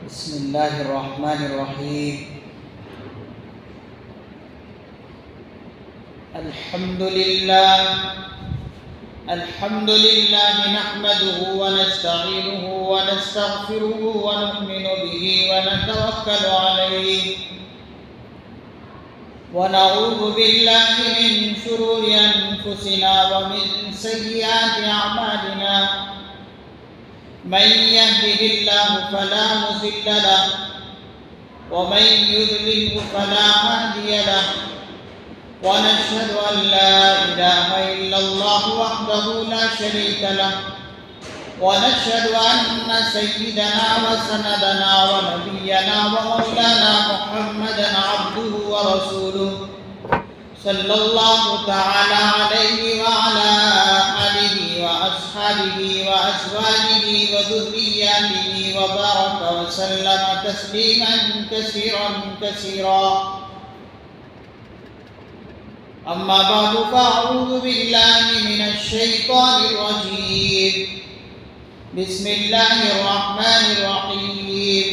بسم الله الرحمن الرحيم. الحمد لله نحمده ونستعينه ونستغفره ونؤمن به ونتوكل عليه ونعوذ بالله من شرور أنفسنا ومن سيئات أعمالنا. من يهده الله فلا مضل له ومن يضلل فلا هادي له، ونشهد أن لا إله إلا الله وحده لا شريك له، ونشهد أن سيدنا وسندنا ونبينا ومولانا محمدا عبده ورسوله صلى الله تعالى عليه وعلى آله وأصحابه وأزواجه وذرياته وبارك وسلم تسليما كثيرا. أما بعد فأعوذ بالله من الشيطان الرجيم. بسم الله الرحمن الرحيم.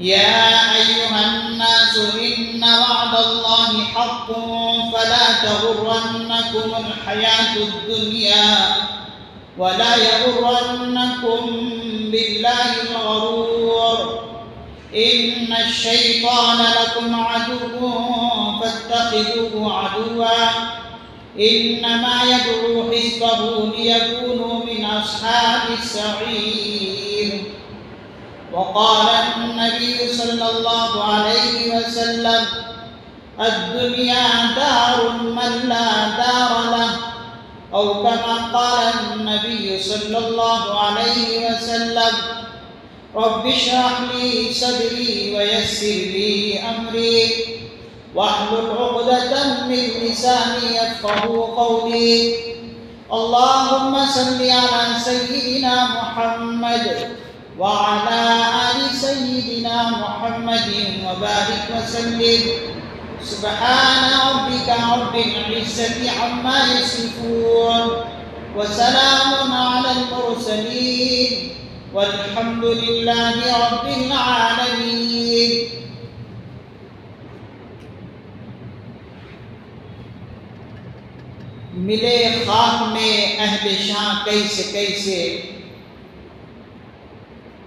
يا أيها الناس إن وعد الله حق فلا تغرنكم الحياة الدنيا ولا يغرنكم بالله الغرور. إن الشيطان لكم عدو فاتخذوه عدوا إنما يدعو حزبه ليكونوا من أصحاب السعير. وقال النبي صلى الله عليه وسلم: الدنيا دار من لا دار له، أو كما قال النبي صلى الله عليه وسلم: رب اشرح لي صدري ويسر لي أمري واحلل عقدة من لساني يفقهوا قولي. اللهم صل على سيدنا محمد وعلى آل سيدنا محمد وبارك وسلم. سبحان ربك رب العزة عما يصفون وسلام على المرسلين والحمد لله رب العالمين. ملے خاک میں اہل شان کیسے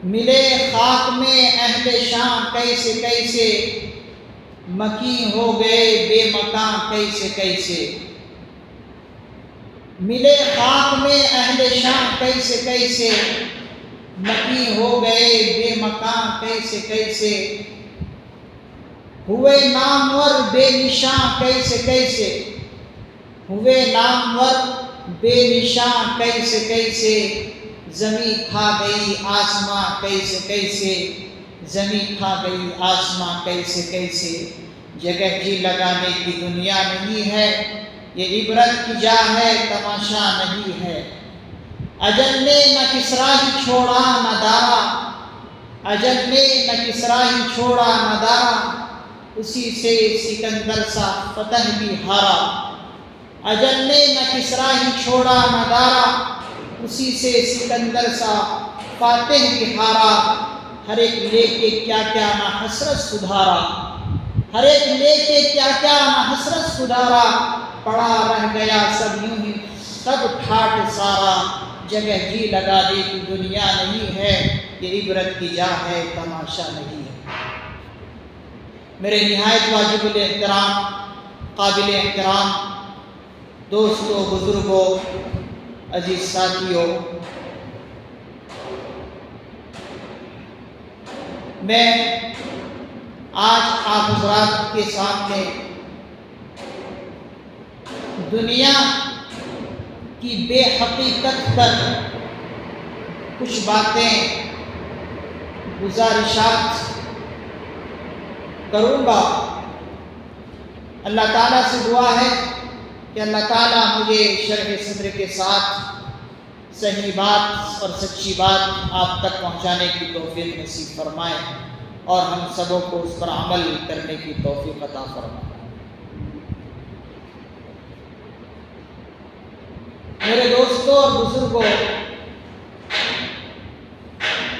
ملے خاک میں اہل شان کیسے مکین ہو گئے بے مکان کیسے ملے خاک میں اہل شان کیسے مکین ہو گئے بے مکان کیسے ہوئے نامور بے نشان کیسے ہوئے نامور بے نشان کیسے زمین کھا گئی آسماں کیسے زمین کھا گئی آسماں کیسے. جگہ جی لگانے کی دنیا نہیں ہے، یہ عبرت کی جا ہے، تماشا نہیں ہے. اجل نے نہ کسرا ہی چھوڑا نہ دارا، اجل نے نہ کسرا ہی چھوڑا نہ دارا، اسی سے سکندر سا فتح بھی ہارا. اجل نے نہ کسرا ہی چھوڑا نہ دارا، اسی سے سکندر سا فاتح بھی ہارا. ہر ایک لے کے کیا نہ حسرت سدھارا، ہر ایک لے کے کیا نہ حسرت سدھارا. پڑا رہ گیا سب یوں ہی سب ٹھاٹ سارا. جگہ جی لگا دے کی دنیا نہیں ہے، یہ عبرت کی جا ہے، تماشا نہیں ہے. میرے نہایت واجب الاحترام قابل احترام دوستوں، بزرگوں، عزیز ساتھیوں، میں آج آپ حضرات کے سامنے دنیا کی بے حقیقت پر کچھ باتیں گزارشات کروں گا. اللہ تعالیٰ سے دعا ہے کہ اللہ تعالیٰ مجھے شرح صدر کے ساتھ صحیح بات اور سچی بات آپ تک پہنچانے کی توفیق نصیب فرمائے اور ہم سبوں کو اس پر عمل کرنے کی توفیق عطا فرمائے. میرے دوستوں اور بزرگوں،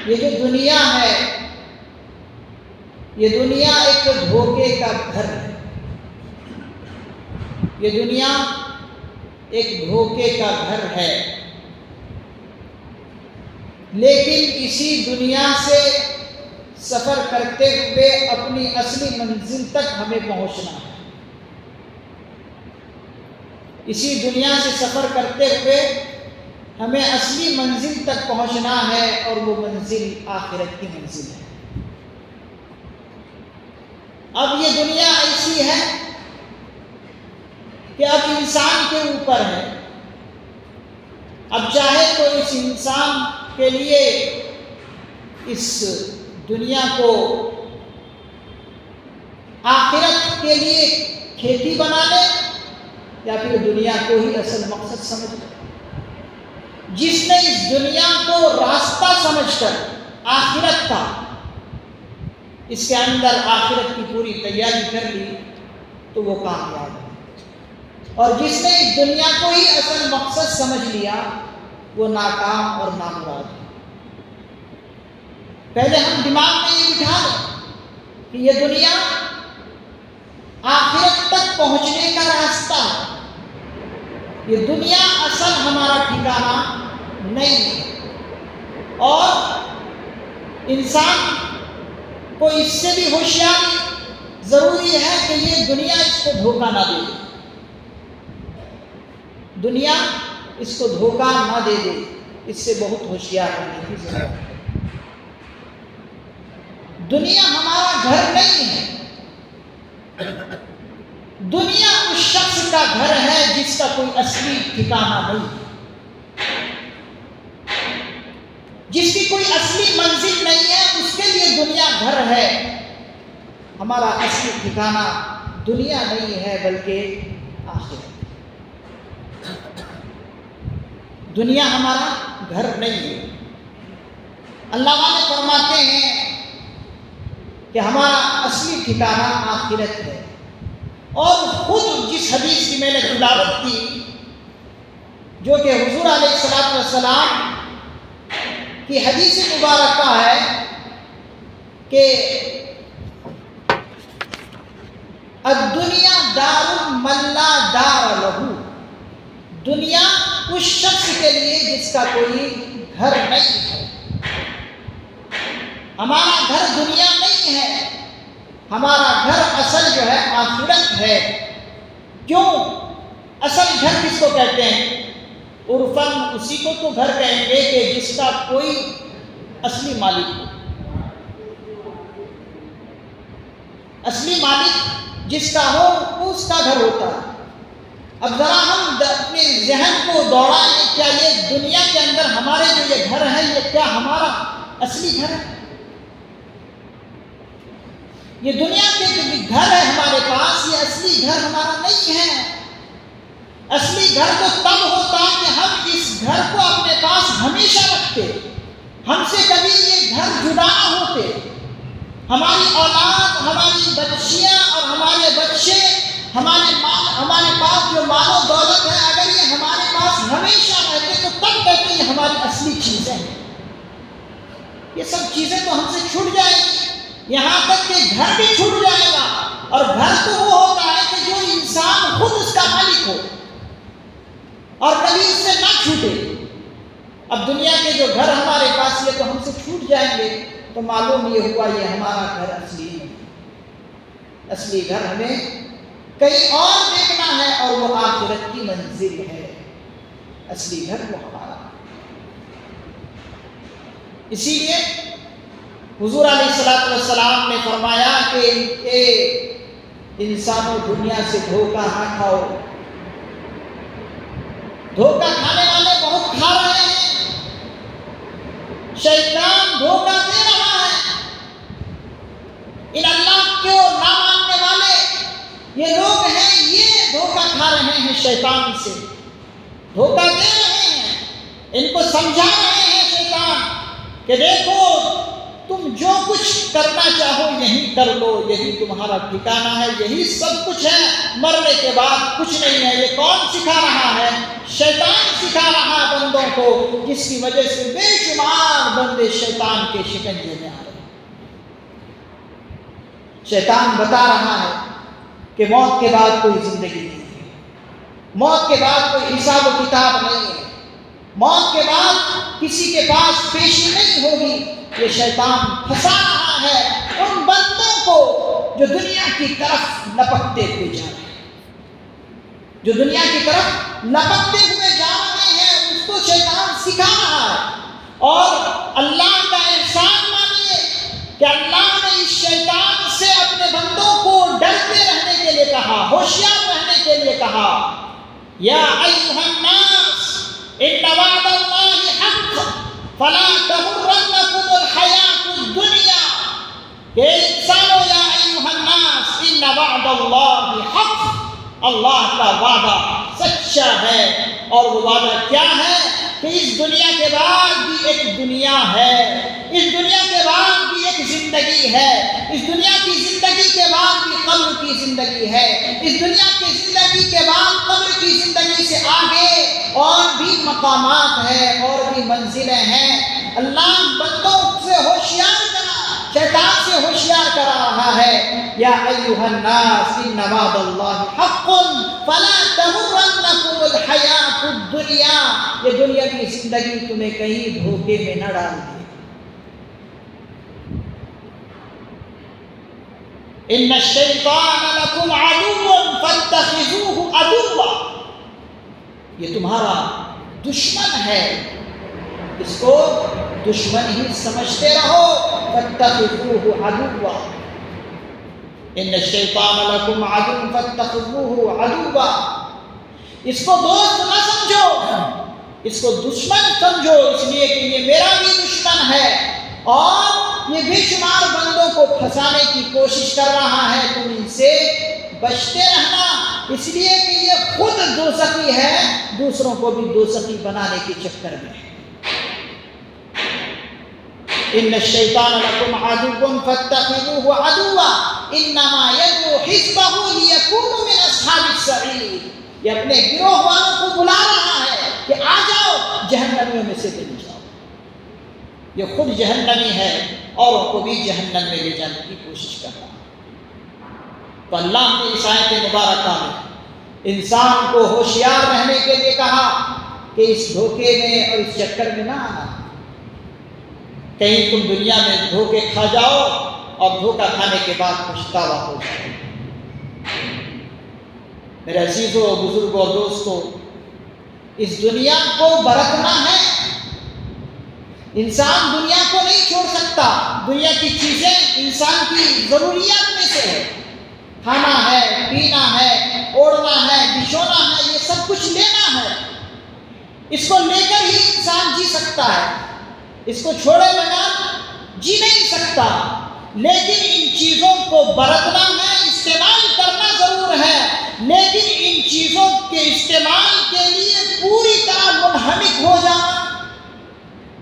یہ جو دنیا ہے، یہ دنیا ایک دھوکے کا گھر ہے، یہ دنیا ایک دھوکے کا گھر ہے، لیکن اسی دنیا سے سفر کرتے ہوئے اپنی اصلی منزل تک ہمیں پہنچنا ہے۔ اسی دنیا سے سفر کرتے ہوئے ہمیں اصلی منزل تک پہنچنا ہے، اور وہ منزل آخرت کی منزل ہے۔ اب یہ دنیا ایسی ہے کہ اب انسان کے اوپر ہے، اب چاہے تو اس انسان کے لیے اس دنیا کو آخرت کے لیے کھیتی بنا لے، یا پھر دنیا کو ہی اصل مقصد سمجھ لے۔ جس نے اس دنیا کو راستہ سمجھ کر آخرت کا، اس کے اندر آخرت کی پوری تیاری کر لی تو وہ کامیاب ہے، اور جس نے اس دنیا کو ہی اصل مقصد سمجھ لیا وہ ناکام اور نامراد ہے۔ پہلے ہم دماغ میں یہ بٹھا لیں کہ یہ دنیا آخرت تک پہنچنے کا راستہ ہے، یہ دنیا اصل ہمارا ٹھکانہ نہیں ہے، اور انسان کو اس سے بھی ہوشیاری ضروری ہے کہ یہ دنیا اس کو دھوکہ نہ دے، دنیا اس کو دھوکہ نہ دے دے، اس سے بہت ہوشیار ہونے کی ضرورت ہے۔ دنیا ہمارا گھر نہیں ہے، دنیا اس شخص کا گھر ہے جس کا کوئی اصلی ٹھکانہ نہیں ہے، جس کی کوئی اصلی منزل نہیں ہے، اس کے لیے دنیا گھر ہے۔ ہمارا اصلی ٹھکانہ دنیا نہیں ہے بلکہ آخرت۔ دنیا ہمارا گھر نہیں ہے۔ اللہ والے فرماتے ہیں کہ ہمارا اصلی ٹھکانہ آخرت ہے، اور خود جس حدیث کی میں نے تلاوت کی، جو کہ حضور علیہ السلام کی حدیث مبارکہ ہے کہ الدنیا دار من لا دار لہ، دنیا اس شخص کے لیے جس کا کوئی گھر نہیں ہے۔ ہمارا گھر دنیا نہیں ہے، ہمارا گھر اصل جو ہے آخرت ہے۔ کیوں؟ اصل گھر کس کو کہتے ہیں؟ عرفاً اسی کو تو گھر کہیں گے کہ جس کا کوئی اصلی مالک ہو۔ اصلی مالک جس کا ہو وہ اس کا گھر ہوتا ہے۔ اب ذرا ہم اپنے ذہن کو دوڑائیں، کیا یہ دنیا کے اندر ہمارے جو یہ گھر ہے، یہ کیا ہمارا اصلی گھر ہے؟ یہ دنیا کے جو گھر ہے ہمارے پاس، یہ اصلی گھر ہمارا نہیں ہے۔ اصلی گھر تو تب ہوتا کہ ہم اس گھر کو اپنے پاس ہمیشہ رکھتے، ہم سے کبھی یہ گھر جدا نہ ہوتے، ہماری اولاد، ہماری بچیاں اور ہمارے بچے، ہمارے پاس جو مال و دولت ہے، اگر یہ ہمارے پاس ہمیشہ رہتے تو تب کہتے یہ ہماری اصلی چیزیں ہیں۔ یہ سب چیزیں تو ہم سے چھوٹ جائیں گی، یہاں تک کہ گھر بھی چھوٹ جائے گا، اور گھر تو وہ ہوتا ہے کہ جو انسان خود اس کا مالک ہو اور کبھی اس سے نہ چھوٹے۔ اب دنیا کے جو گھر ہمارے پاس یہ تو ہم سے چھوٹ جائیں گے، تو معلوم یہ ہوا یہ ہمارا گھر اصلی نہیں۔ اصلی گھر ہمیں کہیں اور دیکھنا ہے، اور وہ آخرت کی منزل ہے۔ اصلی گھر وہ ہمارا۔ اسی لیے حضور علیہ السلام نے فرمایا کہ انسانوں دنیا سے دھوکہ نہ کھاؤ۔ دھوکہ کھانے والے بہت کھا رہے ہیں، شیطان دھوکہ دے رہا ہے۔ ان اللہ کو نہ ماننے والے یہ لوگ ہیں، یہ دھوکہ کھا رہے ہیں، شیطان سے دھوکہ دے رہے ہیں، ان کو سمجھا رہے ہیں شیطان کہ دیکھو تم جو کچھ کرنا چاہو یہی کر لو، یہی تمہارا ٹھکانہ ہے، یہی سب کچھ ہے، مرنے کے بعد کچھ نہیں ہے۔ یہ کون سکھا رہا ہے؟ شیطان سکھا رہا ہے بندوں کو، جس کی وجہ سے بے شمار بندے شیطان کے شکنجے میں آ رہے ہیں۔ شیطان بتا رہا ہے کہ موت کے بعد کوئی زندگی نہیں ہے، موت کے بعد کوئی حساب و کتاب نہیں ہے، موت کے بعد کسی کے پاس پیشی نہیں ہوگی۔ یہ شیطان پھنسا رہا ہے ان بندوں کو جو دنیا کی طرف لپکتے ہوئے جا رہے ہیں، جو دنیا کی طرف لپکتے ہوئے جا رہے ہیں، اس کو شیطان سکھا رہا ہے۔ اور اللہ کا احسان مانیے کہ اللہ نے اس شیطان سے اپنے بندوں کو ڈرتے رہنے کے لیے کہا، ہوشیار رہنے کے لیے کہا، یا ایھا الناس ان وعد اللہ حق فلا تغرنکم الحیاۃ الدنیا، کہ انسانو یا ایھا الناس ان وعد اللہ حق، اللہ کا وعدہ سچا ہے۔ اور وہ وعدہ کیا ہے؟ کہ اس دنیا کے بعد بھی ایک دنیا ہے، اس دنیا کے بعد بھی ایک زندگی ہے، اس دنیا کی زندگی کے بعد بھی قبر کی زندگی ہے، اس دنیا کی زندگی کے بعد قبر کی زندگی سے آگے اور بھی مقامات ہیں، اور بھی منزلیں ہیں۔ اللہ بندوں سے ہوشیار کرا، شیطان سے ہوشیار کرا رہا ہے، یا ایھا الناس ان وعد اللہ حق فلا تغرنکم الحیاۃ الدنیا، یہ دنیا کی زندگی تمہیں کہیں دھوکے میں نہ ڈال دے۔ ان الشیطان لکم عدو فاتخذوہ عدوا، یہ تمہارا دشمن ہے، اس کو دشمن ہی سمجھتے رہو۔ فاتخذوہ عدوا، ان الشیطان لکم عدو فاتخذوہ عدوا، اس کو دوست نہ سمجھو، اس کو دشمن سمجھو، اس لیے کہ یہ میرا بھی دشمن ہے اور یہ بے شمار بندوں کو پھنسانے کی کوشش کر رہا ہے۔ تم ان سے بچتے رہنا، اس لیے کہ یہ خود دوزخی ہے، دوسروں کو بھی دوزخی بنانے کے چکر میں ہے۔ ان الشیطان لکم عدو فاتخذوہ عدوا انما یدعو حزبہ لیکونوا من اصحاب السعیر، یہ اپنے گروہ والوں کو بلا رہا ہے کہ آ جاؤ جہنمیوں میں سے بن جاؤ۔ یہ خود جہنمی ہے، اوروں کو بھی جہنم میں لے جانے کی کوشش کر رہا ہے۔ تو اللہ نے اس آیت مبارکہ میں انسان کو ہوشیار رہنے کے لیے کہا کہ اس دھوکے میں اور اس چکر میں نہ آنا، کہیں تم دنیا میں دھوکے کھا جاؤ اور دھوکہ کھانے کے بعد پچھتاوا ہو جائے۔ میرے عزیزوں، بزرگوں اور دوستوں، اس دنیا کو برتنا ہے۔ انسان دنیا کو نہیں چھوڑ سکتا، دنیا کی چیزیں انسان کی ضروریات میں سے ہے، کھانا ہے، پینا ہے، اوڑھنا ہے، بچھونا ہے، یہ سب کچھ لینا ہے۔ اس کو لے کر ہی انسان جی سکتا ہے، اس کو چھوڑے بغیر جی نہیں سکتا۔ لیکن ان چیزوں کو برتنا ہے، استعمال کرنا ضرور ہے، لیکن ان چیزوں کے استعمال کے لیے پوری طرح منہمک ہو جانا،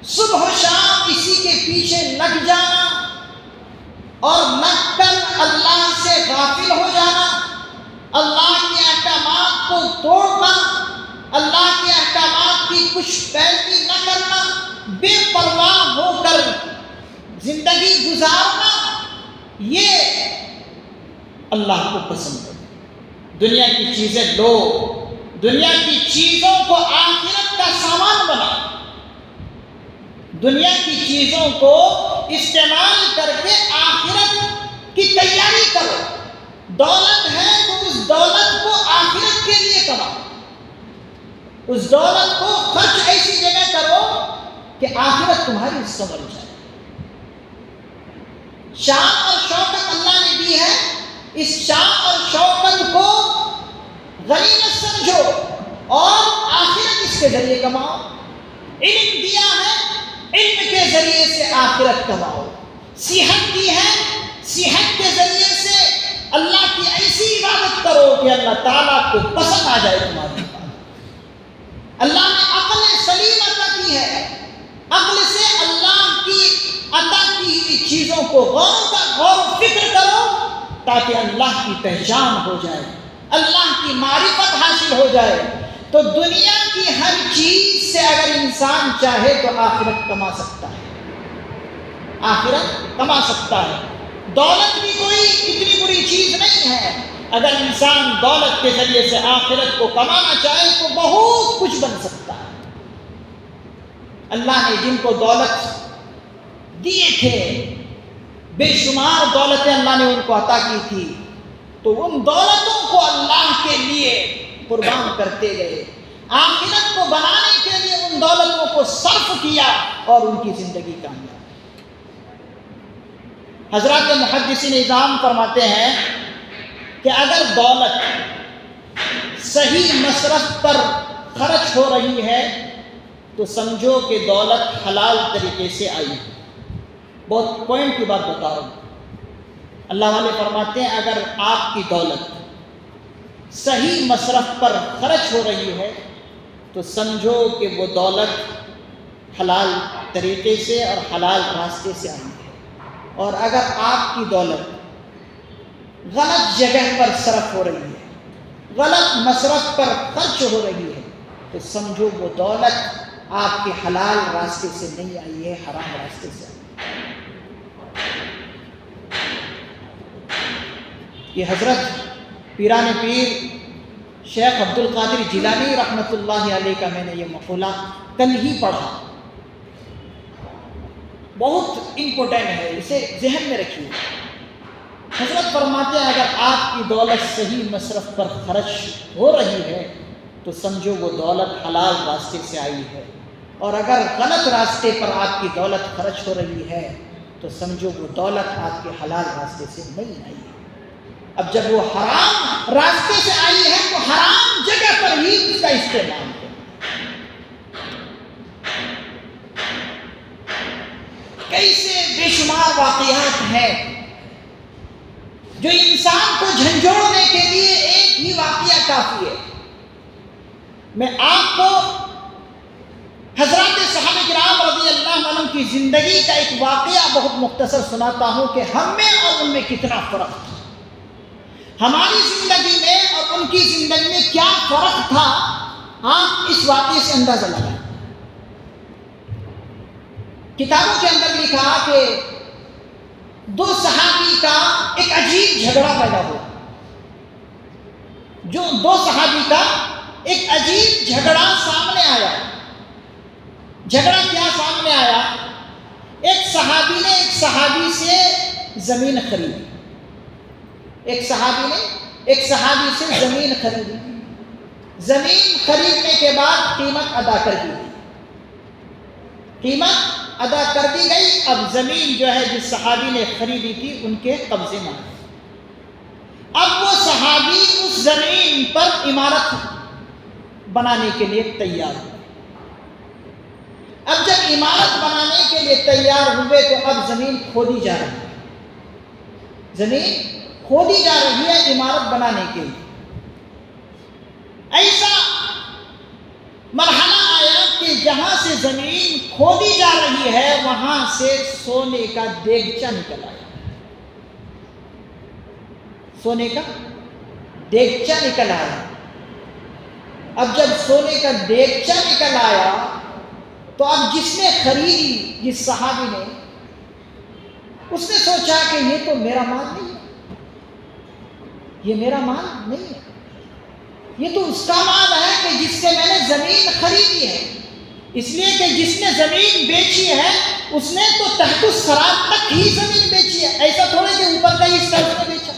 صبح و شام اسی کے پیچھے لگ جانا اور لگ کر اللہ سے غافل ہو جانا، اللہ کے احکامات کو توڑنا، اللہ کے احکامات کی کچھ پیروی نہ کرنا، بے پرواہ ہو کر زندگی گزارنا، یہ اللہ کو پسند ہے۔ دنیا کی چیزیں لو، دنیا کی چیزوں کو آخرت کا سامان بنا، دنیا کی چیزوں کو استعمال کر کے آخرت کی تیاری کرو۔ دولت ہے تو اس دولت کو آخرت کے لیے کماؤ، اس دولت کو خرچ ایسی جگہ کرو کہ آخرت تمہاری سنور جائے۔ شان اور شوکت اللہ نے دی ہے، اس شان اور شوکت کو غنیمت سمجھو اور آخرت اس کے ذریعے کماؤ۔ علم دیا ہے، علم کے ذریعے سے آخرت کماؤ۔ صحت دی ہے، صحت کے ذریعے سے اللہ کی ایسی عبادت کرو کہ اللہ تعالیٰ کو پسند آ جائے تمہاری عبادت۔ اللہ نے عقل سلیم عطا کی ہے، عقل سے اللہ کی عطا کی ہوئی کو غور و فکر کرو تاکہ اللہ کی پہچان ہو جائے، اللہ کی معرفت حاصل ہو جائے۔ تو دنیا کی ہر چیز سے اگر انسان چاہے تو آخرت کما سکتا ہے، آخرت کما سکتا ہے۔ دولت بھی کوئی اتنی بری چیز نہیں ہے، اگر انسان دولت کے ذریعے سے آخرت کو کمانا چاہے تو بہت کچھ بن سکتا ہے۔ اللہ نے جن کو دولت دیے تھے، بے شمار دولتیں اللہ نے ان کو عطا کی تھی، تو ان دولتوں کو اللہ کے لیے قربان کرتے گئے، آخرت کو بنانے کے لیے ان دولتوں کو صرف کیا اور ان کی زندگی کامیاب۔ حضرات محدثین اعظام فرماتے ہیں کہ اگر دولت صحیح مصرف پر خرچ ہو رہی ہے تو سمجھو کہ دولت حلال طریقے سے آئی ہے۔ بہت پوائنٹ کی بات بتا رہا ہوں۔ اللہ والے فرماتے ہیں اگر آپ کی دولت صحیح مصرف پر خرچ ہو رہی ہے تو سمجھو کہ وہ دولت حلال طریقے سے اور حلال راستے سے آئی ہے، اور اگر آپ کی دولت غلط جگہ پر صرف ہو رہی ہے، غلط مصرف پر خرچ ہو رہی ہے تو سمجھو وہ دولت آپ کے حلال راستے سے نہیں آئی ہے، حرام راستے سے آئی ہے۔ یہ حضرت پیران پیر شیخ عبد القادر جیلانی رحمۃ اللہ علیہ کا میں نے یہ مقولہ کل ہی پڑھا، بہت امپورٹنٹ ہے، اسے ذہن میں رکھیے۔ حضرت فرماتے ہیں اگر آپ کی دولت صحیح مصرف پر خرچ ہو رہی ہے تو سمجھو وہ دولت حلال راستے سے آئی ہے، اور اگر غلط راستے پر آپ کی دولت خرچ ہو رہی ہے تو سمجھو وہ دولت آپ کے حلال راستے سے نہیں آئی ہے۔ اب جب وہ حرام راستے سے آئی ہے تو حرام جگہ پر ہی اس کا استعمال کریں۔ کیسے بے شمار واقعات ہیں جو انسان کو جھنجھوڑنے کے لیے ایک ہی واقعہ کافی ہے۔ میں آپ کو حضرات صحابہ کرام رضی اللہ عنہ کی زندگی کا ایک واقعہ بہت مختصر سناتا ہوں کہ ہم میں اور ان میں کتنا فرق تھا، ہماری زندگی میں اور ان کی زندگی میں کیا فرق تھا، آپ اس واقعے سے اندازہ لگائیں۔ کتابوں کے اندر لکھا کہ دو صحابی کا ایک عجیب جھگڑا پیدا ہوا، جو دو صحابی کا ایک عجیب جھگڑا سامنے آیا۔ جھگڑا کیا سامنے آیا؟ ایک صحابی نے ایک صحابی سے زمین خریدی، ایک صحابی نے ایک صحابی سے زمین خریدی، زمین خریدنے کے بعد قیمت ادا کر دی گئی، قیمت ادا کر دی گئی۔ اب زمین جو ہے جس صحابی نے خریدی تھی ان کے قبضے میں آئی۔ اب وہ صحابی اس زمین پر عمارت بنانے کے لیے تیار ہوئے۔ اب جب عمارت بنانے کے لیے تیار ہوئے تو اب زمین کھودی جا رہی ہے، زمین کھودی جا رہی ہے عمارت بنانے کے لیے۔ ایسا مرحلہ آیا کہ جہاں سے زمین کھودی جا رہی ہے وہاں سے سونے کا دیگچا نکل آیا، سونے کا دیگچا نکل آیا۔ اب جب سونے کا دیگچا نکل آیا تو اب جس نے خریدی، جس صحابی نے، اس نے سوچا کہ یہ تو میرا مال نہیں ہے، یہ میرا مال نہیں ہے، یہ تو اس کا مال ہے کہ جس سے میں نے زمین خریدی ہے۔ اس لیے کہ جس نے زمین بیچی ہے اس نے تو تحت الصراط تک ہی زمین بیچی ہے، ایسا تھوڑے کہ اوپر کا حصہ اس نے بیچا۔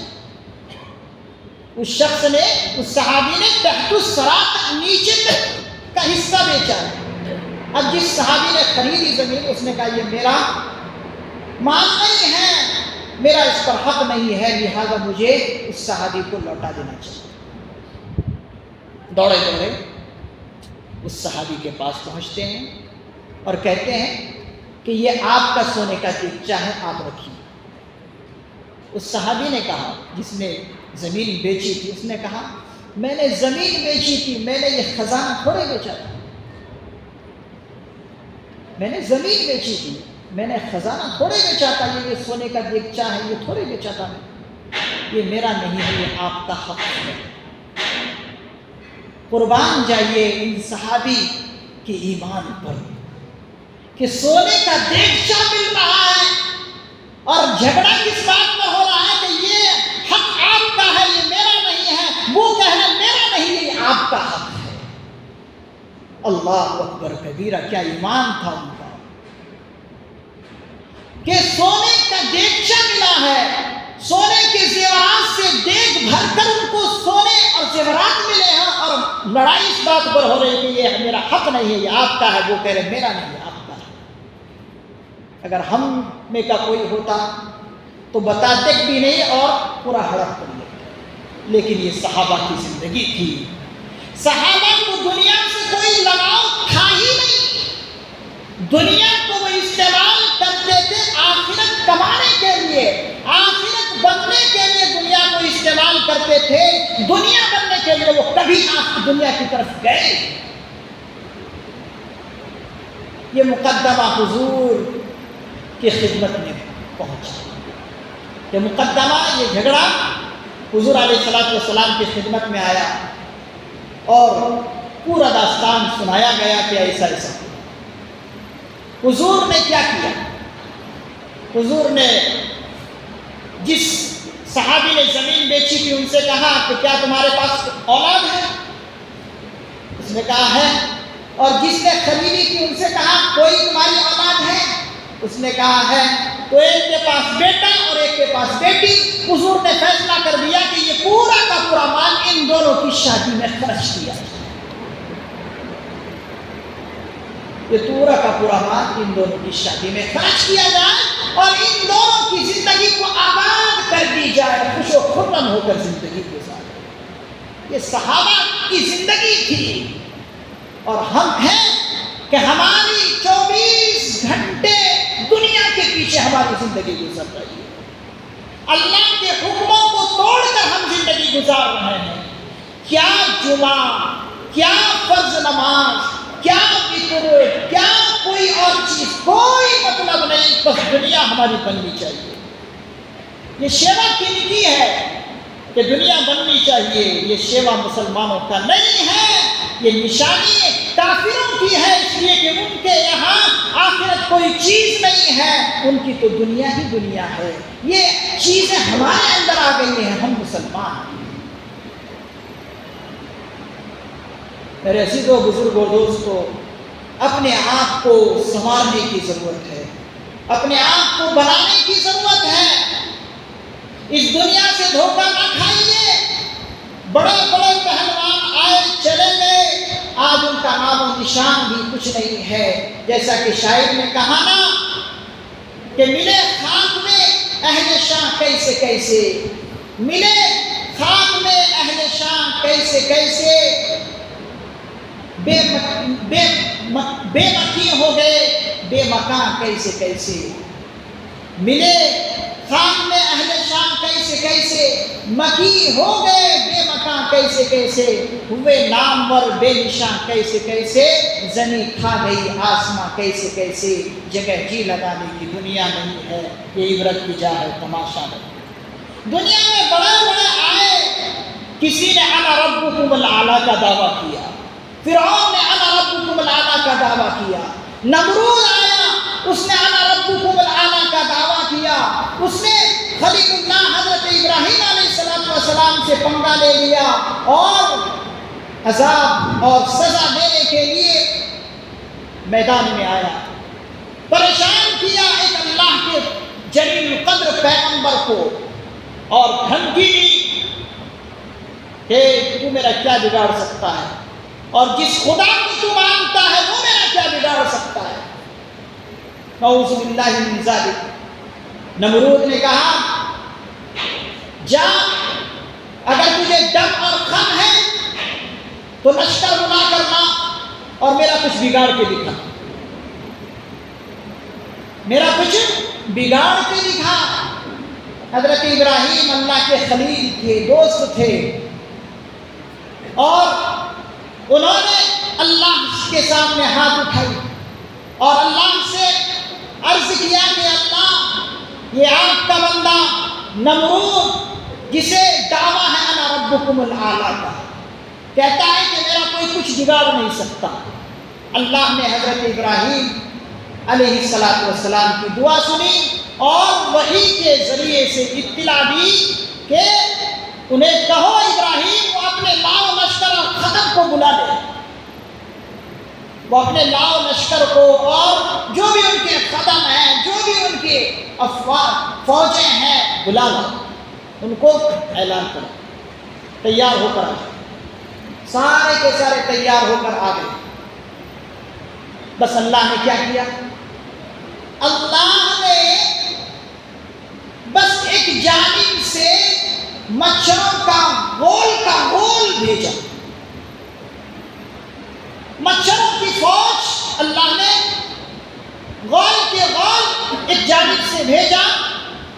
اس شخص نے، اس صحابی نے تحت الصراط تک نیچے تک کا حصہ بیچا ہے۔ اب جس صحابی نے خریدی زمین اس نے کہا یہ میرا مال نہیں ہے، میرا اس پر حق نہیں ہے، لہذا مجھے اس صحابی کو لوٹا دینا چاہیے۔ دوڑے دوڑے اس صحابی کے پاس پہنچتے ہیں اور کہتے ہیں کہ یہ آپ کا سونے کا دیگچا ہے، آپ رکھیے۔ اس صحابی نے کہا، جس نے زمین بیچی تھی، اس نے کہا میں نے زمین بیچی تھی، میں نے یہ خزانہ تھوڑے بیچا تھا، میں نے زمین بیچی تھی، میں نے خزانہ تھوڑے بیچا تھا، یہ سونے کا دیگچہ ہے یہ تھوڑے بیچا تھا میں، یہ میرا نہیں ہے، یہ آپ کا حق ہے۔ قربان جائیے ان صحابی کے ایمان پر کہ سونے کا دیگچہ مل رہا ہے اور جھگڑا کس بات میں ہو رہا ہے کہ یہ حق آپ کا ہے یہ میرا نہیں ہے، وہ کہنا میرا نہیں ہے یہ آپ کا حق ہے۔ اللہ اکبر کبیرہ، کیا ایمان تھا ان کا کہ سونے کا دیگچہ ملا ہے، سونے کے زیورات سے دیگ بھر کر ان کو سونے اور زیورات ملے ہیں، اور لڑائی اس بات پر ہو رہی کہ یہ میرا حق نہیں ہے یہ آپ کا ہے، وہ کہہ رہے میرا نہیں ہے آپ کا ہے۔ اگر ہم میں کا کوئی ہوتا تو بتاتے بھی نہیں اور پورا ہڑپ کر لیتے، لیکن یہ صحابہ کی زندگی تھی۔ صحابہ کو دنیا سے کوئی لگاؤ تھا ہی نہیں، دنیا کو وہ استعمال کرتے تھے آخرت کمانے کے لیے، آخرت بننے کے لیے دنیا کو استعمال کرتے تھے، دنیا بننے کے لیے وہ کبھی دنیا کی طرف گئے۔ یہ مقدمہ حضور کی خدمت میں پہنچا، یہ مقدمہ یہ جھگڑا حضور علیہ السلام کی خدمت میں آیا اور پورا داستان سنایا گیا کہ ایسا ایسا۔ حضور نے کیا کیا؟ حضور نے جس صحابی نے زمین بیچی تھی ان سے کہا کہ کیا تمہارے پاس اولاد ہے؟ اس نے کہا ہے۔ اور جس نے خریدی تھی ان سے کہا کوئی تمہاری اولاد ہے؟ اس نے کہا ہے۔ تو ایک کے پاس بیٹا اور ایک کے پاس بیٹی۔ حضور نے فیصلہ کر دیا کہ یہ پورا کا پورا مال ان دونوں کی شادی میں خرچ کیا جائے، یہ پورا کا پورا مال ان دونوں کی شادی میں خرچ کیا جائے اور ان دونوں کی زندگی کو آباد کر دی جائے، خوش و خرم ہو کر زندگی گزارے۔ یہ صحابہ کی زندگی تھی، اور ہم ہیں کہ ہماری 24 گھنٹے دنیا کے پیچھے ہماری زندگی گزر رہی ہے، اللہ کے حکموں کو توڑ کر ہم زندگی گزار رہے ہیں۔ کیا جمعہ، کیا فرض نماز، کیا وتر، کیا کوئی اور چیز، کوئی مطلب نہیں، بس دنیا ہماری بننی چاہیے۔ یہ شیوا کن کی ہے کہ دنیا بننی چاہیے؟ یہ شیوا مسلمانوں کا نہیں ہے، یہ نشانی کافروں کی ہے، اس لیے کہ ان کے یہاں آخرت کوئی چیز نہیں ہے، ان کی تو دنیا ہی دنیا ہے۔ یہ چیزیں ہمارے اندر آ گئی ہیں، ہم مسلمان ہیں۔ میرے عزیزوں، بزرگوں، دوستوں، اپنے آپ کو سنوارنے کی ضرورت ہے، اپنے آپ کو بنانے کی ضرورت ہے۔ اس دنیا سے دھوکہ نہ کھائیے۔ بڑے بڑے پہلوان آئے چلے گئے، آج ان کا نام و نشان بھی کچھ نہیں ہے۔ جیسا کہ شاعر نے کہا نا کہ ملے خاک میں اہل شان کیسے کیسے، ملے خاک میں اہل شان کیسے کیسے، بے مکی ہو گئے بے مکان کیسے کیسے، ملے خاک میں اہل شان کیسے کیسے، مکی ہو گئے بے مکان کیسے کیسے، ہوئے نامور بے نشان کیسے کیسے، زمین کھا گئی آسماں کیسے کیسے، جگہ جی لگانے کی دنیا نہیں ہے، یہ عبرت کی جا ہے تماشا نہیں۔ دنیا میں بڑے بڑے آئے، کسی نے انا ربکم الاعلیٰ کا دعویٰ کیا، فرعون نے انا ربکم الاعلیٰ کا دعویٰ کیا، نمرود آیا اس نے انا ربکم الاعلیٰ کا دعویٰ کیا، اس نے خلیل اللہ حضرت ابراہیم علیہ السلام سے پنگا لے لیا اور عذاب اور سزا دینے کے لیے میدان میں آیا، پریشان کیا ایک اللہ کے جلیل القدر پیغمبر کو اور دھمکی دی کہ تو میرا کیا بگاڑ سکتا ہے، اور جس خدا کو تو مانتا ہے وہ میرا کیا بگاڑ سکتا ہے۔ نعوذ باللہ من ذالک۔ نمرود نے کہا جا، اگر تجھے دم اور خم ہے تو لشکر بنا کر لا اور میرا کچھ بگاڑ کے دکھا، میرا کچھ بگاڑ کے دکھا۔ حضرت ابراہیم اللہ کے خلیل تھے، دوست تھے، اور انہوں نے اللہ کے سامنے ہاتھ اٹھائی اور اللہ سے عرض کیا کہ اللہ یہ آپ کا بندہ نمرود جسے دعویٰ ہے انا ربکم الاعلیٰ کا، کہتا ہے کہ میرا کوئی کچھ بگاڑ نہیں سکتا۔ اللہ نے حضرت ابراہیم علیہ السلام کی دعا سنی اور وحی کے ذریعے سے اطلاع دی کہ انہیں کہو ابراہیم وہ اپنے لاؤ لشکر اور خدم کو بلا لے، وہ اپنے لاؤ لشکر کو اور جو بھی ان کے خدم ہیں، جو بھی ان کے افواج فوجیں ہیں، بلا لو، ان کو اعلان کرو تیار ہو کر آ جائے۔ سارے کے سارے تیار ہو کر آ گئے۔ بس اللہ نے کیا کیا؟ اللہ نے بس ایک جانب سے مچھروں کا غول بھیجا، مچھروں کی فوج اللہ نے غول کے غول ایک جانب سے بھیجا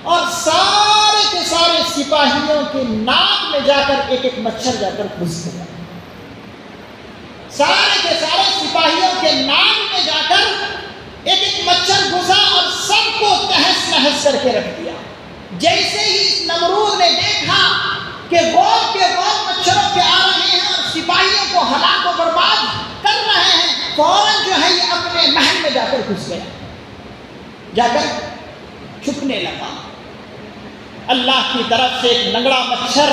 اور سارے کے سارے سپاہیوں کے ناک میں جا کر ایک ایک مچھر جا کر گھس گیا۔ سارے کے سارے سپاہیوں کے ناک میں جا کر ایک ایک مچھر گھسا اور سب کو تہس نہس کر کے رکھ دیا۔ جیسے ہی اس نمرود نے دیکھا کہ غول کے غول مچھروں کے آ رہے ہیں اور سپاہیوں کو ہلاک و برباد کر رہے ہیں، فوراً جو ہے یہ اپنے محل میں جا کر گھس گیا، جا کر چھپنے لگا۔ اللہ کی طرف سے ایک لنگڑا مچھر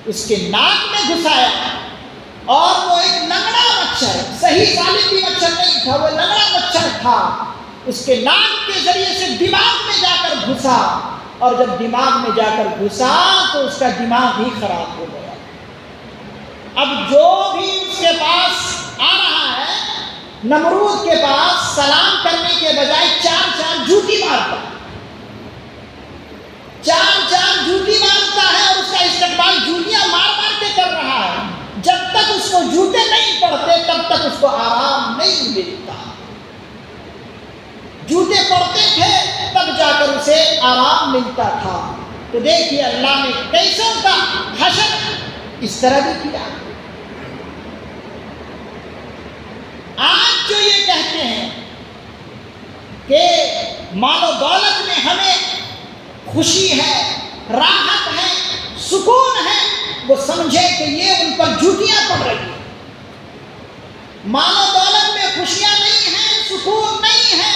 اس کے ناک میں گھسایا اور وہ ایک لنگڑا مچھر، صحیح سالم بھی مچھر نہیں تھا، وہ لنگڑا مچھر تھا، اس کے ناک کے ذریعے سے دماغ میں جا کر گھسا اور جب دماغ میں جا کر گھسا تو اس کا دماغ ہی خراب ہو گیا۔ اب جو بھی اس کے پاس آ رہا ہے، نمرود کے پاس سلام کرنے کے بجائے چار جوتی مارتا ہے، چار جوتی مارتا ہے اور اس کا استقبال جوتیاں مار مار کے کر رہا ہے۔ جب تک اس کو جوتے نہیں پڑتے تب تک اس کو آرام نہیں ملتا، جوتے پڑتے تھے تب جا کر اسے آرام ملتا تھا۔ تو دیکھیے اللہ نے کیسے ان کا حشر اس طرح بھی کیا۔ آج جو یہ کہتے ہیں کہ مال و دولت میں ہمیں خوشی ہے، راحت ہے، سکون ہے، وہ سمجھے کہ یہ ان پر جوتیاں پڑ رہی ہیں۔ مال و دولت میں خوشیاں نہیں ہیں، سکون نہیں ہے،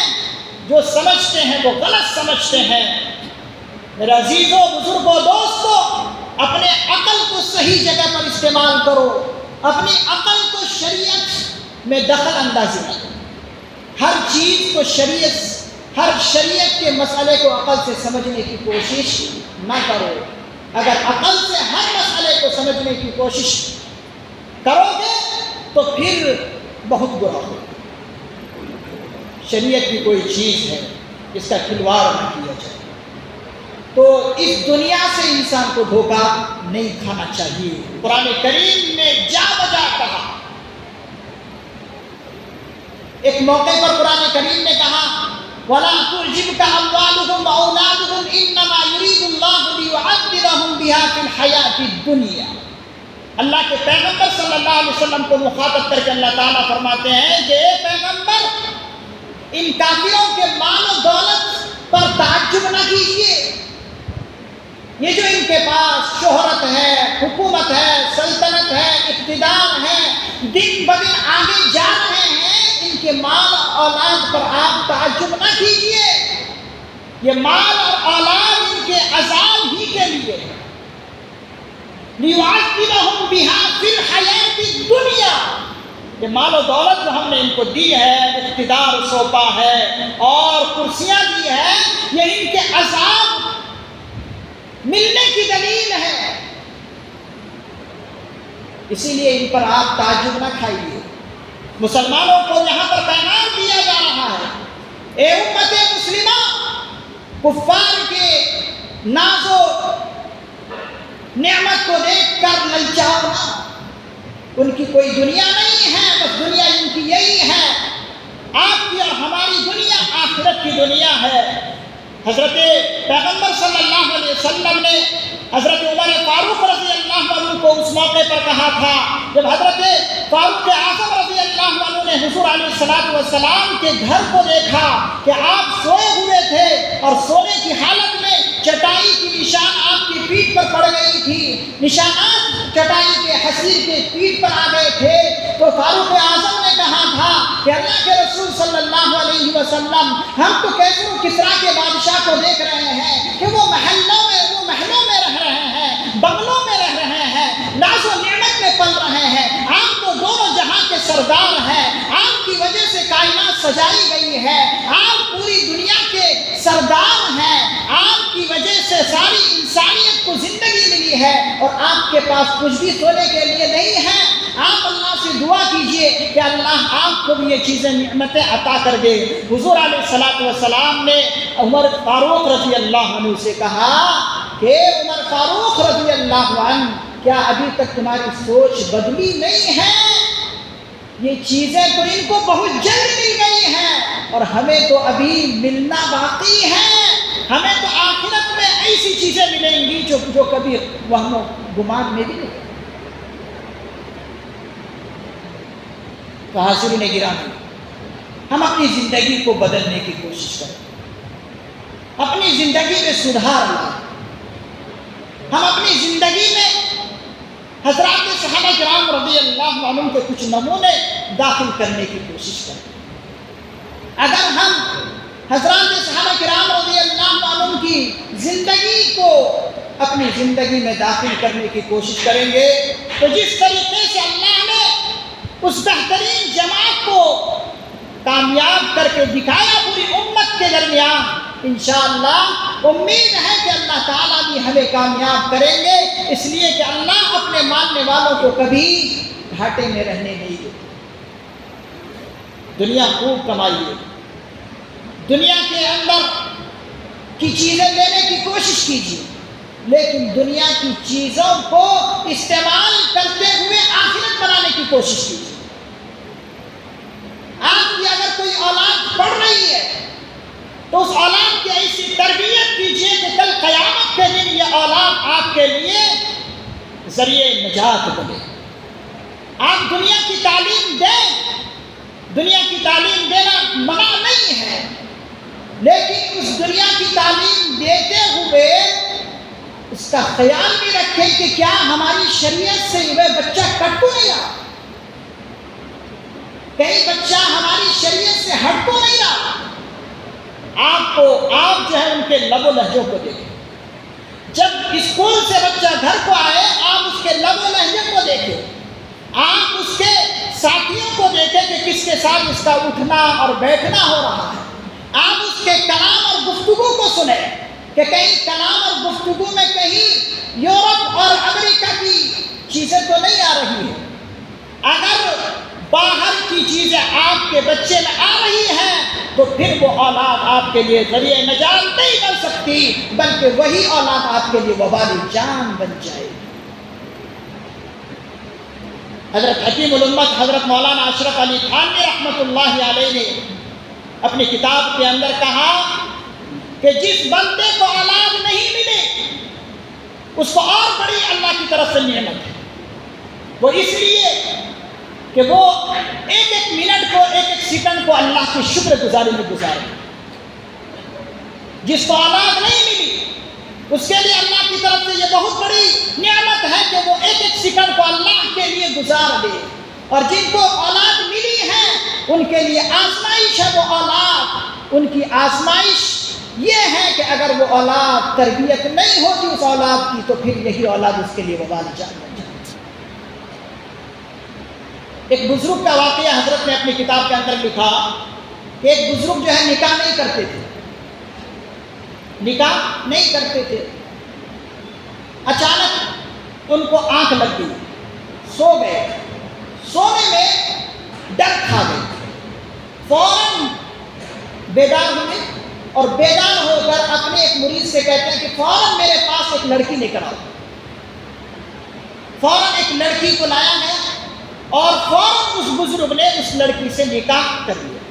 جو سمجھتے ہیں وہ غلط سمجھتے ہیں۔ میرے عزیزوں، بزرگوں، دوستوں، اپنے عقل کو صحیح جگہ پر استعمال کرو، اپنی عقل کو شریعت میں دخل اندازی نہ کرو، ہر چیز کو ہر شریعت کے مسئلے کو عقل سے سمجھنے کی کوشش نہ کرو۔ اگر عقل سے ہر مسئلے کو سمجھنے کی کوشش کرو گے تو پھر بہت برا ہوگا۔ شریعت کی کوئی چیز ہے، اس کا کھلواڑ نہ کیا جائے۔ تو اس دنیا سے انسان کو دھوکہ نہیں کھانا چاہیے۔ قرآن کریم نے جا بجا کہا، ایک موقع پر قرآن کریم نے کہا وَلَا تُعْجِبْكَ أَمْوَالُهُمْ وَأَوْلَادُهُمْ إِنَّمَا يُرِيدُ اللَّهُ لِيُعَذِّبَهُمْ بِهَا فِي الْحَيَاةِ الدُّنْيَا۔ اللہ کے پیغمبر صلی اللہ علیہ وسلم کو مخاطب کر کے اللہ تعالیٰ فرماتے ہیں کہ اے پیغمبر، ان کافروں کے مال و دولت پر تعجب نہ کیجیے۔ یہ جو ان کے پاس شہرت ہے، حکومت ہے، سلطنت ہے، اقتدار ہے، دن بدن آگے جا رہے ہیں، ان کے مال اور اولاد پر آپ تعجب نہ کیجیے۔ یہ مال اور اولاد ان کے عذاب ہی کے لیے ہے۔ لِيُعَذِّبَهُمْ بِهَا فِي الْحَيَاةِ الدُّنْيَا، یہ مال و دولت جو ہم نے ان کو دی ہے، اقتدار سونپا ہے اور کرسیاں دی ہے، یہ ان کے عذاب ملنے کی دلیل ہے۔ اسی لیے ان پر آپ تعجب نہ کھائیے۔ مسلمانوں کو یہاں پر پیغام دیا جا رہا ہے، اے امت مسلمہ، کفار کے ناز و نعمت کو دیکھ کر للچاؤ نہ۔ ان کی کوئی دنیا نہیں ہے، بس دنیا ان کی یہی ہے۔ آپ کی اور ہماری دنیا آخرت کی دنیا ہے۔ حضرت پیغمبر صلی اللہ علیہ وسلم نے حضرت عمر فاروق رضی اللہ عنہ کو اس موقع پر کہا تھا جب حضرت فاروق اعظم رضی اللہ اللہ عنہ نے حضور علیہ الصلوۃ والسلام کے گھر کو دیکھا کہ آپ سوئے ہوئے تھے اور سونے کی حالت میں چٹائی کی نشان آپ کی پیٹھ پر پڑ گئی تھی، نشانات چٹائی کے حصیر کے پیٹھ پر آ گئے تھے، تو فاروق اعظم نے کہا تھا کہ اللہ کے رسول صلی اللہ علیہ وسلم، ہم تو کیسر و کسریٰ کے بادشاہ کو دیکھ رہے ہیں کہ وہ محلوں میں رہ رہے ہیں، بنگلوں میں رہ رہے ہیں، ناز و نعمت میں پل رہے ہیں، آپ تو دونوں جہاں کے سردار ہیں، آپ کی وجہ سے کائنات سجائی گئی ہے، آپ پوری دنیا کے سردار ہیں، آپ کی وجہ سے ساری انسانیت کو زندگی ملی ہے، اور آپ کے پاس کچھ بھی سونے کے لیے نہیں ہے۔ آپ اللہ سے دعا کیجئے کہ اللہ آپ کو بھی یہ چیزیں نعمتیں عطا کر دے۔ حضور علیہ الصلوۃ والسلام نے عمر فاروق رضی اللہ عنہ سے کہا کہ عمر فاروق رضی اللہ عنہ، کیا ابھی تک تمہاری سوچ بدلی نہیں ہے؟ یہ چیزیں تو ان کو بہت جلد مل گئی ہیں اور ہمیں تو ابھی ملنا باقی ہے، ہمیں تو آخرت میں ایسی چیزیں ملیں گی جو کبھی وہم و گمان میں بھی نہیں۔ تو حاضرین گرامی، ہم اپنی زندگی کو بدلنے کی کوشش کریں، اپنی زندگی میں سدھار لائیں، ہم اپنی زندگی میں حضرات صحابہ کرام رضی اللہ عنہ کے کچھ نمونے داخل کرنے کی کوشش کریں۔ اگر ہم حضرات صحابہ کرام رضی اللہ عنہ کی زندگی کو اپنی زندگی میں داخل کرنے کی کوشش کریں گے تو جس طریقے سے اللہ نے اس بہترین جماعت کو کامیاب کر کے دکھایا پوری امت کے درمیان، انشاءاللہ امید ہے کہ اللہ تعالیٰ بھی ہمیں کامیاب کریں گے، اس لیے کہ اللہ اپنے ماننے والوں کو کبھی گھاٹے میں رہنے نہیں دیتے۔ دنیا خوب کمائیے، دنیا کے اندر کی چیزیں لینے کی کوشش کیجیے، لیکن دنیا کی چیزوں کو استعمال کرتے ہوئے آخرت بنانے کی کوشش کیجیے۔ آپ کی اگر کوئی اولاد پڑھ رہی ہے تو اس اولاد کی ایسی تربیت کیجیے کہ کل قیامت کے دن یہ اولاد آپ کے لیے ذریعہ نجات بنے۔ آپ دنیا کی تعلیم دیں، دنیا کی تعلیم دینا منع نہیں ہے، لیکن اس دنیا کی تعلیم دیتے ہوئے اس کا خیال بھی رکھیں کہ کیا ہماری شریعت سے وہ بچہ کٹ تو نہیں رہا، کئی بچہ ہماری شریعت سے ہٹ تو نہیں رہا۔ آپ جو ہے ان کے لب و لہجوں کو دیکھیں، جب اسکول سے بچہ گھر کو آئے آپ اس کے لب و لہجے کو دیکھیں، آپ اس کے ساتھیوں کو دیکھیں کہ کس کے ساتھ اس کا اٹھنا اور بیٹھنا ہو رہا ہے، آپ اس کے کلام اور گفتگو کو سنیں کہ کہیں کلام اور گفتگو میں کہیں یورپ اور امریکہ کی چیزیں تو نہیں آ رہی ہیں۔ اگر باہر کی چیزیں آپ کے بچے میں آ رہی ہیں تو پھر وہ اولاد آپ کے لیے ذریعہ نجات نہیں بن سکتی، بلکہ وہی اولاد آپ کے لیے وبال جان بن جائے گی۔ حضرت حکیم الامت حضرت مولانا اشرف علی تھانوی رحمۃ اللہ علیہ نے اپنی کتاب کے اندر کہا کہ جس بندے کو اولاد نہیں ملے اس کو اور بڑی اللہ کی طرف سے نعمت ہے، وہ اس لیے کہ وہ ایک ایک منٹ کو ایک ایک سیکنڈ کو اللہ کی شکر گزاری میں گزارے۔ جس کو اولاد نہیں ملی اس کے لیے اللہ کی طرف سے یہ بہت بڑی نعمت ہے کہ وہ ایک ایک سیکنڈ کو اللہ کے لیے گزار دے، اور جن کو اولاد ملی ہے ان کے لیے آزمائش ہے وہ اولاد، ان کی آزمائش یہ ہے کہ اگر وہ اولاد تربیت نہیں ہوتی اس اولاد کی تو پھر یہی اولاد اس کے لیے وبال جان بن جائے۔ ایک بزرگ کا واقعہ حضرت نے اپنی کتاب کے اندر لکھا کہ ایک بزرگ جو ہے نکاح نہیں کرتے تھے، نکاح نہیں کرتے تھے، اچانک ان کو آنکھ لگ گئی، سو گئے، سونے میں ڈر کھا گئے، فوراً بیدار ہوئے اور بیدار ہو کر اپنے ایک مرید سے کہتے ہیں کہ فوراً میرے پاس ایک لڑکی لے کر آؤ۔ فوراً ایک لڑکی کو لایا گیا اور فوراً اس بزرگ نے اس لڑکی سے نکاح کر لیا۔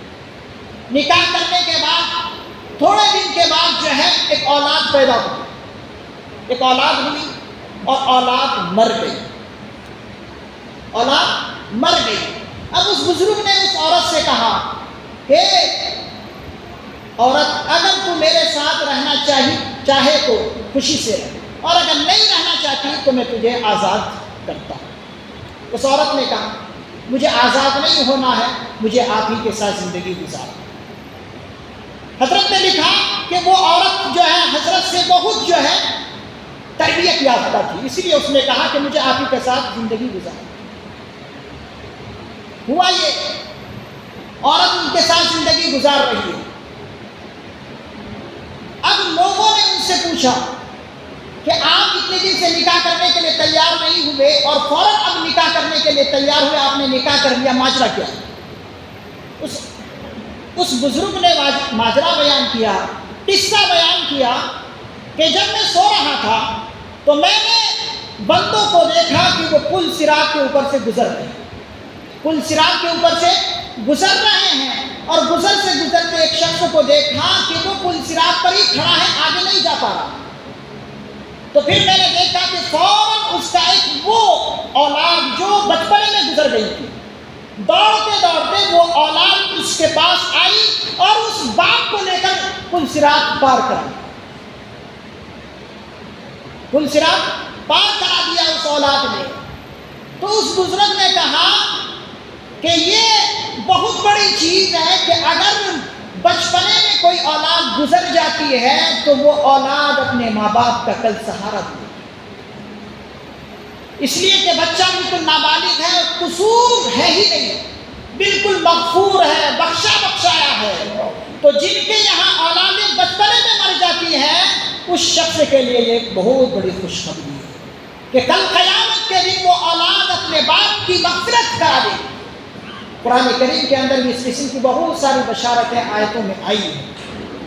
نکاح کرنے کے بعد تھوڑے دن کے بعد جو ہے ایک اولاد پیدا ہوئی، ایک اولاد ہوئی اور اولاد مر گئی، اولاد مر گئی۔ اب اس بزرگ نے اس عورت سے کہا کہ عورت اگر تو میرے ساتھ رہنا چاہے تو خوشی سے رہ، اور اگر نہیں رہنا چاہتی تو میں تجھے آزاد کرتا ہوں۔ اس عورت نے کہا مجھے آزاد نہیں ہونا ہے، مجھے آپ ہی کے ساتھ زندگی گزارنا۔ حضرت نے لکھا کہ وہ عورت جو ہے حضرت سے بہت جو ہے تربیت یافتہ تھی، اسی لیے اس نے کہا کہ مجھے آپ ہی کے ساتھ زندگی گزارنا۔ ہوا یہ عورت ان کے ساتھ زندگی گزار رہی ہے۔ اب لوگوں نے ان سے پوچھا کہ آپ اتنے دن سے نکاح کرنے کے لیے تیار نہیں ہوئے اور فوراً اب نکاح کرنے کے لیے تیار ہوئے، آپ نے نکاح کر لیا، ماجرا کیا؟ اس بزرگ نے ماجرا بیان کیا، قصہ بیان کیا کہ جب میں سو رہا تھا تو میں نے بندوں کو دیکھا کہ وہ پل صراط کے اوپر سے گزر رہے ہیں، پل صراط کے اوپر سے گزر رہے ہیں، اور گزر سے گزرتے ایک شخص کو دیکھا کہ وہ پل صراط پر ہی کھڑا ہے، آگے نہیں جا پا رہا۔ تو پھر میں نے دیکھا کہ فوراً اس کا ایک وہ اولاد جو بچپنے میں گزر گئی تھی، دوڑتے دوڑتے وہ اولاد اس کے پاس آئی اور اس باپ کو لے کر پل صراط پار کرا، پل صراط پار کرا دیا اس اولاد نے۔ تو اس بزرگ نے کہا کہ یہ بہت بڑی چیز ہے کہ اگر بچپنے میں کوئی اولاد گزر جاتی ہے تو وہ اولاد اپنے ماں باپ کا کل سہارا دے، اس لیے کہ بچہ بالکل نابالغ ہے، قصور ہے ہی نہیں، بالکل مغفور ہے، بخشایا ہے۔ تو جن کے یہاں اولادیں بچپنے میں مر جاتی ہے، اس شخص کے لیے یہ ایک بہت بڑی خوشخبری ہے کہ کل قیامت کے دن وہ اولاد اپنے باپ کی مغفرت کرا دے۔ قرآن کریم کے اندر بھی اس قسم کی بہت ساری بشارتیں آیتوں میں آئی ہیں۔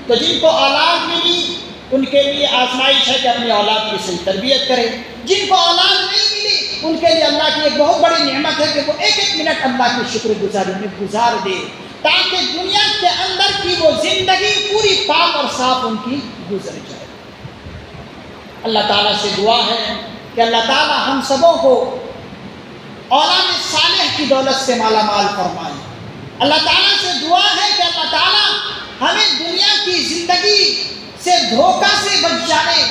تو جن کو اولاد ملی ان کے لیے آزمائش ہے کہ اپنی اولاد کی صحیح تربیت کرے، جن کو اولاد نہیں ملی ان کے لیے اللہ کی ایک بہت بڑی نعمت ہے کہ وہ ایک ایک منٹ اللہ کی شکر گزاری میں گزار دے، تاکہ دنیا کے اندر کی وہ زندگی پوری پاک اور صاف ان کی گزر جائے۔ اللہ تعالیٰ سے دعا ہے کہ اللہ تعالیٰ ہم سبوں کو اولاد صالح کی دولت سے مالا مال فرمائے۔ اللہ تعالیٰ سے دعا ہے کہ اللہ تعالیٰ ہمیں دنیا کی زندگی سے دھوکہ سے بچ جانے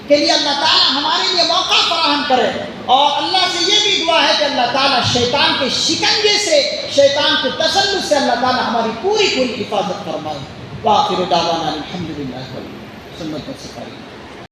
کے لیے اللہ تعالیٰ ہمارے لیے موقع فراہم کرے، اور اللہ سے یہ بھی دعا ہے کہ اللہ تعالیٰ شیطان کے شکنجے سے، شیطان کے تسلط سے اللہ تعالیٰ ہماری پوری حفاظت فرمائے۔ وآخر دعوانا الحمدللہ، سنت و سفاری۔